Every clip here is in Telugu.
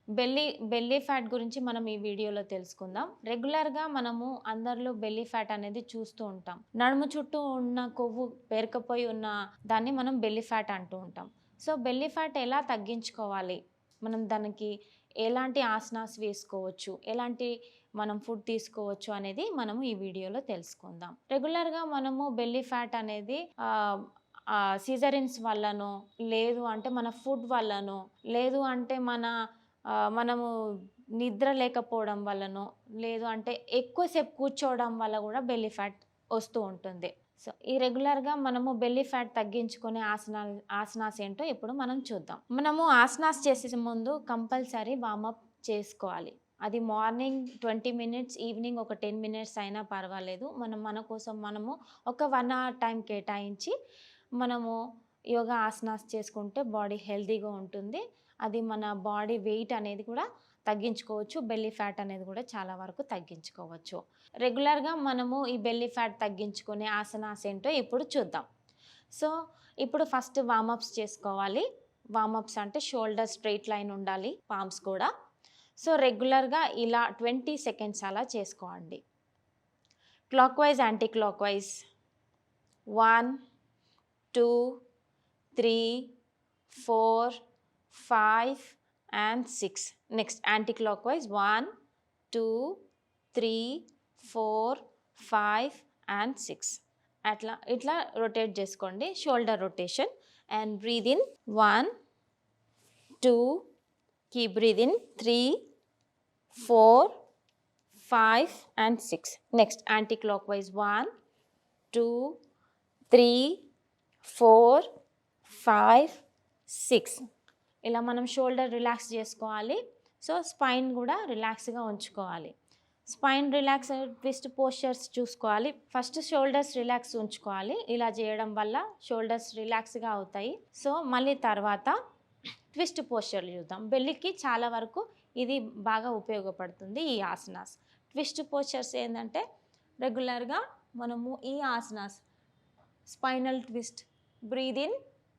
బెల్లీ ఫ్యాట్ గురించి మనం ఈ వీడియోలో తెలుసుకుందాం. రెగ్యులర్‌గా మనము అందరిలో బెల్లీ ఫ్యాట్ అనేది చూస్తూ ఉంటాం. నడుము చుట్టూ ఉన్న కొవ్వు పేరుకుపోయి ఉన్న దాన్ని మనం బెల్లీ ఫ్యాట్ అంటూ ఉంటాం. సో, బెల్లీ ఫ్యాట్ ఎలా తగ్గించుకోవాలి? మనం దానికి ఎలాంటి ఆసనాస్ వేసుకోవచ్చు? ఎలాంటి మనం ఫుడ్ తీసుకోవచ్చు అనేది మనము ఈ వీడియోలో తెలుసుకుందాం. రెగ్యులర్‌గా మనము బెల్లీ ఫ్యాట్ అనేది సిజరిన్స్ వల్లనో, లేదు అంటే మన ఫుడ్ వల్లనో, లేదు అంటే మనము నిద్ర లేకపోవడం వల్లనో, లేదు అంటే ఎక్కువసేపు కూర్చోవడం వల్ల కూడా బెల్లీ ఫ్యాట్ వస్తూ ఉంటుంది. సో, ఈ రెగ్యులర్‌గా మనము బెల్లీ ఫ్యాట్ తగ్గించుకునే ఆసనాస్ ఏంటో ఇప్పుడు మనం చూద్దాం. మనము ఆసనాస్ చేసే ముందు కంపల్సరీ వార్మప్ చేసుకోవాలి. అది మార్నింగ్ 20 మినిట్స్, ఈవినింగ్ ఒక 10 మినిట్స్ అయినా పర్వాలేదు. మన కోసం మనము ఒక 1 అవర్ టైం కేటాయించి మనము యోగా ఆసనాస్ చేసుకుంటే బాడీ హెల్తీగా ఉంటుంది. అది మన బాడీ వెయిట్ అనేది కూడా తగ్గించుకోవచ్చు. బెల్లీ ఫ్యాట్ అనేది కూడా చాలా వరకు తగ్గించుకోవచ్చు. రెగ్యులర్‌గా మనము ఈ బెల్లీ ఫ్యాట్ తగ్గించుకునే ఆసనాస్ ఏంటో ఇప్పుడు చూద్దాం. సో, ఇప్పుడు ఫస్ట్ వార్మప్స్ చేసుకోవాలి. వార్మప్స్ అంటే షోల్డర్ స్ట్రెయిట్ లైన్ ఉండాలి, పామ్స్ కూడా. సో, రెగ్యులర్‌గా ఇలా 20 సెకండ్స్ అలా చేసుకోండి. Clock wise, anti clock wise 1, 2, 3, 4, 5 and 6. Next anti-clockwise 1, 2, 3, 4, 5 and 6. ఇట్లా రొటేట్ చేసుకోండి. Shoulder rotation and breathe in 1, 2, keep breathe in 3, 4, 5 and 6. Next anti-clockwise 1, 2, 3, 4, 5, 6. ఇలా మనం షోల్డర్ రిలాక్స్ చేసుకోవాలి. సో, స్పైన్ కూడా రిలాక్స్గా ఉంచుకోవాలి. స్పైన్ రిలాక్స్, ట్విస్ట్ పోస్చర్స్ చూసుకోవాలి. ఫస్ట్ షోల్డర్స్ రిలాక్స్ ఉంచుకోవాలి. ఇలా చేయడం వల్ల షోల్డర్స్ రిలాక్స్గా అవుతాయి. సో, మళ్ళీ తర్వాత ట్విస్ట్ పోస్చర్లు చూద్దాం. బెల్లీకి చాలా వరకు ఇది బాగా ఉపయోగపడుతుంది ఈ ఆసనాస్. ట్విస్ట్ పోస్చర్స్ ఏంటంటే రెగ్యులర్గా మనము ఈ asanas spinal twist, breathe in,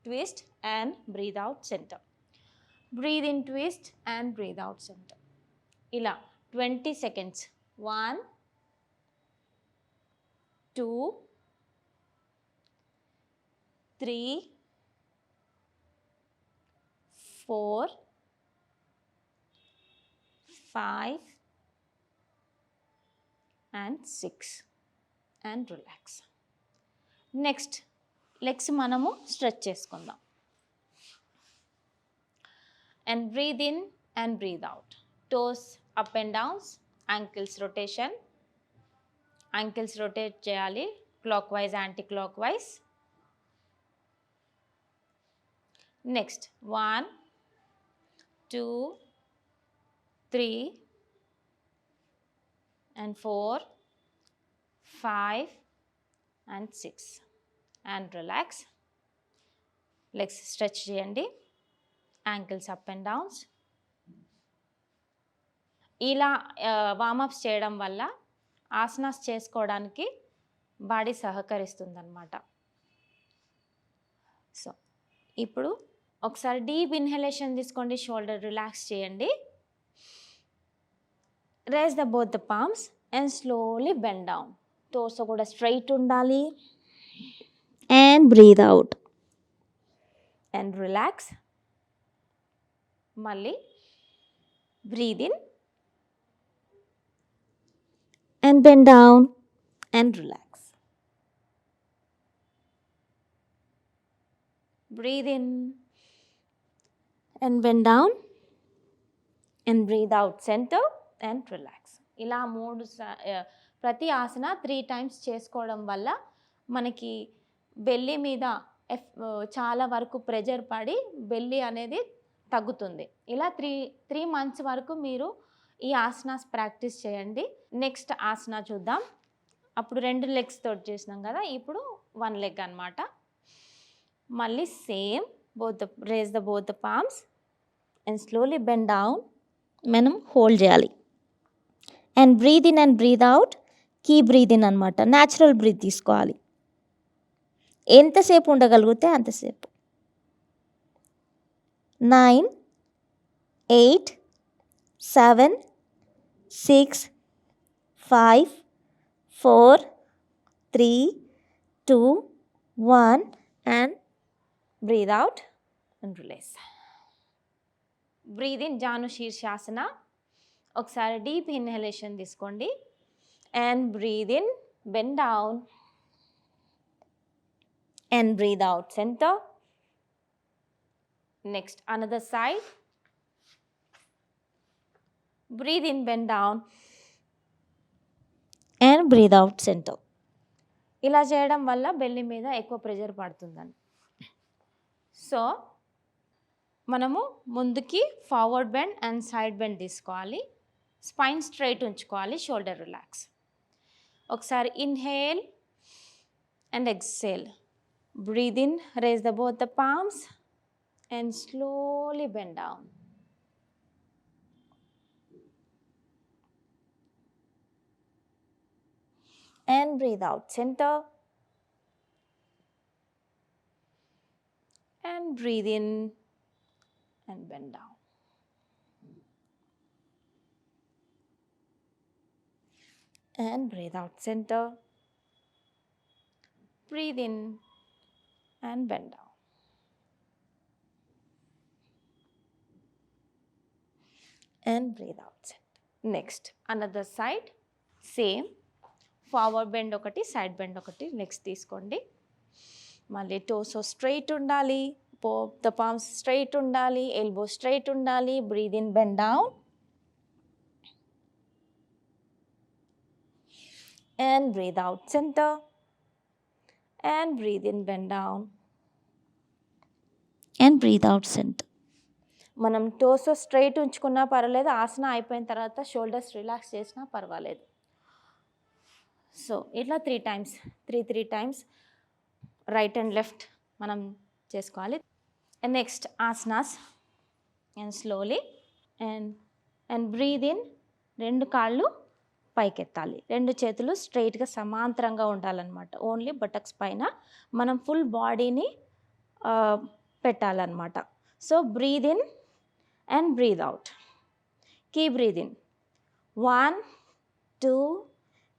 twist and breathe out centre. Breathe in, twist and breathe out centre. ఇలా 20 seconds. 1, 2, 3, 4, 5 and 6 and relax. Next legs మనము స్ట్రెచ్ చేసుకుందాం. And breathe in and breathe out. Toes up and downs, ankles rotation. Ankles rotate చేయాలి clockwise, anti-clockwise. Next 1, 2, 3 and 4, 5 and 6 and relax. Legs stretch చేయండి. Ankles up and downs. ఇలా వార్మప్స్ చేయడం వల్ల ఆసనాస్ చేసుకోవడానికి బాడీ సహకరిస్తుంది అన్నమాట. సో, ఇప్పుడు ఒకసారి డీప్ ఇన్హలేషన్ తీసుకోండి. షోల్డర్ రిలాక్స్ చేయండి. Raise the both the palms and slowly bend down. Torso కూడా స్ట్రైట్ ఉండాలి. And breathe out and relax. మళ్ళీ breathe in and bend down and relax. Breathe in and bend down and breathe out center and relax. ఇలా ప్రతి ఆసన 3 టైమ్స్ చేసుకోవడం వల్ల మనకి బెల్లీ మీద చాలా వరకు ప్రెజర్ పడి బెల్లీ అనేది తగ్గుతుంది. ఇలా 3 మంత్స్ వరకు మీరు ఈ ఆసనాస్ ప్రాక్టీస్ చేయండి. నెక్స్ట్ ఆసనా చూద్దాం. అప్పుడు 2 లెగ్స్ తోటి చేసినాం కదా, ఇప్పుడు 1 లెగ్ అనమాట. మళ్ళీ same raise the both the palms and slowly bend down. మనం హోల్డ్ చేయాలి. And breathe in and breathe out. కీ బ్రీద్ ఇన్ అనమాట. న్యాచురల్ బ్రీత్ తీసుకోవాలి. ఎంతసేపు ఉండగలిగితే అంతసేపు. 9, 8, 7, 6, 5, 4, 3, 2, 1 and breathe out and release. Breathe in Janu Shirshasana. ఒకసారి డీప్ ఇన్హలేషన్ తీసుకోండి and breathe in, bend down and breathe out, center. Next, another side. Breathe in, bend down and breathe out, center. ఇలా చేయడం వల్ల బెల్లి మీద ఎక్కువ ప్రెషర్ పడుతుందని. సో మనము ముందుకి forward bend and side bend తీసుకోవాలి. స్పైన్ స్ట్రైట్ ఉంచుకోవాలి, షోల్డర్ రిలాక్స్. ఒకసారి inhale and exhale. Breathe in, raise both the palms and slowly bend down. And breathe out, center. And breathe in and bend down. And breathe out, center. Breathe in and bend down. And breathe out, center. Next, another side. Same. Forward bend ఒకటి, side bend ఒకటి. Next తీసుకోండి. మళ్ళీ torso straight ఉండాలి, the palms straight ఉండాలి, elbow straight ఉండాలి. Breathe in, bend down. And breathe out, center. And breathe in, bend down. And breathe out, center. మనం టోసో స్ట్రైట్ ఉంచుకున్నా పర్వాలేదు, ఆసన అయిపోయిన తర్వాత షోల్డర్స్ రిలాక్స్ చేసినా పర్వాలేదు. సో ఇట్లా 3 times రైట్ అండ్ లెఫ్ట్ మనం చేసుకోవాలి. And next asanas and slowly and breathe in. 2 కాళ్ళు పైకెత్తాలి, 2 చేతులు స్ట్రైట్గా సమాంతరంగా ఉండాలన్నమాట. ఓన్లీ బటక్స్ పైన మనం ఫుల్ బాడీని పెట్టాలన్నమాట. So breathe in and breathe out. Keep breathing. 1, 2,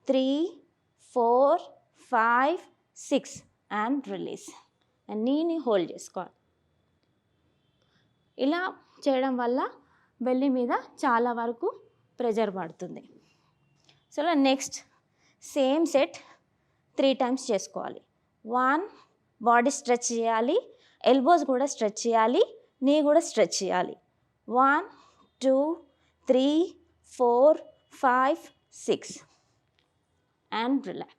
3, 4, 5, 6 and release. And knee hold చేసుకోవాలి. ఇలా చేయడం వల్ల బెల్లి మీద చాలా వరకు ప్రెషర్ పడుతుంది. So next same set 3 times చేసుకోవాలి. 1, బాడీ స్ట్రెచ్ చేయాలి, ఎల్బోస్ కూడా స్ట్రెచ్ చేయాలి, నీ కూడా స్ట్రెచ్ చేయాలి. 1, 2, 3, 4, 5, 6 and relax.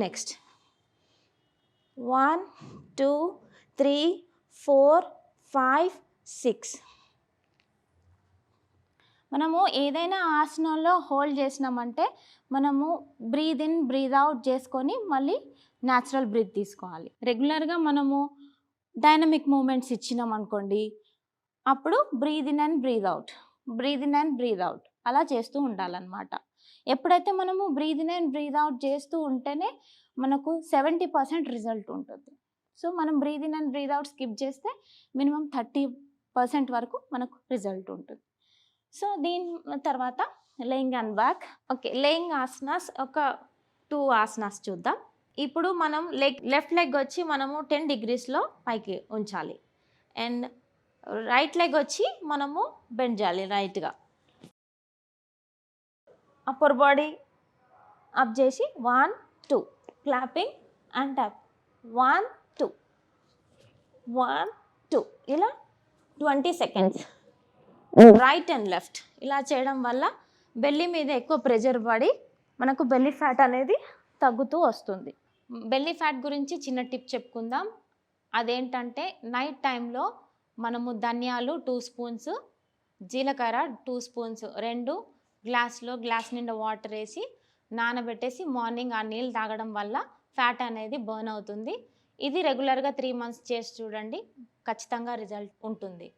Next 1, 2, 3, 4, 5, 6. మనము ఏదైనా ఆసనంలో హోల్డ్ చేసినామంటే మనము బ్రీద్ ఇన్ బ్రీద్ అవుట్ చేసుకొని మళ్ళీ న్యాచురల్ బ్రీత్ తీసుకోవాలి. రెగ్యులర్గా మనము డైనమిక్ మూమెంట్స్ ఇచ్చినాం అనుకోండి, అప్పుడు breathe in and breathe out, breathe in and breathe out అలా చేస్తూ ఉండాలన్నమాట. ఎప్పుడైతే మనము breathe in and breathe out చేస్తూ ఉంటేనే మనకు 70% రిజల్ట్ ఉంటుంది. సో మనం breathe in and breathe out skip చేస్తే మినిమం 30% వరకు మనకు రిజల్ట్ ఉంటుంది. సో దీని తర్వాత laying and back. Okay, laying asanas ఒక 2 ఆసనాస్ చూద్దాం. ఇప్పుడు మనం లెఫ్ట్ లెగ్ వచ్చి మనము 10 degreesలో పైకి ఉంచాలి అండ్ రైట్ లెగ్ వచ్చి మనము బెండ్ చేయాలి రైట్గా. అప్పర్ బాడీ అప్ చేసి 1, 2 క్లాపింగ్ అండ్ ట్యాప్. 1, 2 1, 2 ఇలా 20 seconds రైట్ అండ్ లెఫ్ట్. ఇలా చేయడం వల్ల బెల్లి మీద ఎక్కువ ప్రెషర్ పడి మనకు బెల్లీ ఫ్యాట్ అనేది తగ్గుతూ వస్తుంది. బెల్లీ ఫ్యాట్ గురించి చిన్న టిప్ చెప్పుకుందాం. అదేంటంటే నైట్ టైంలో మనము ధనియాలు 2 spoons, జీలకర్ర 2 spoons 2 గ్లాస్ నిండా వాటర్ వేసి నానబెట్టేసి మార్నింగ్ ఆ నీళ్ళు తాగడం వల్ల ఫ్యాట్ అనేది బర్న్ అవుతుంది. ఇది రెగ్యులర్గా 3 months చేసి చూడండి, ఖచ్చితంగా రిజల్ట్ ఉంటుంది.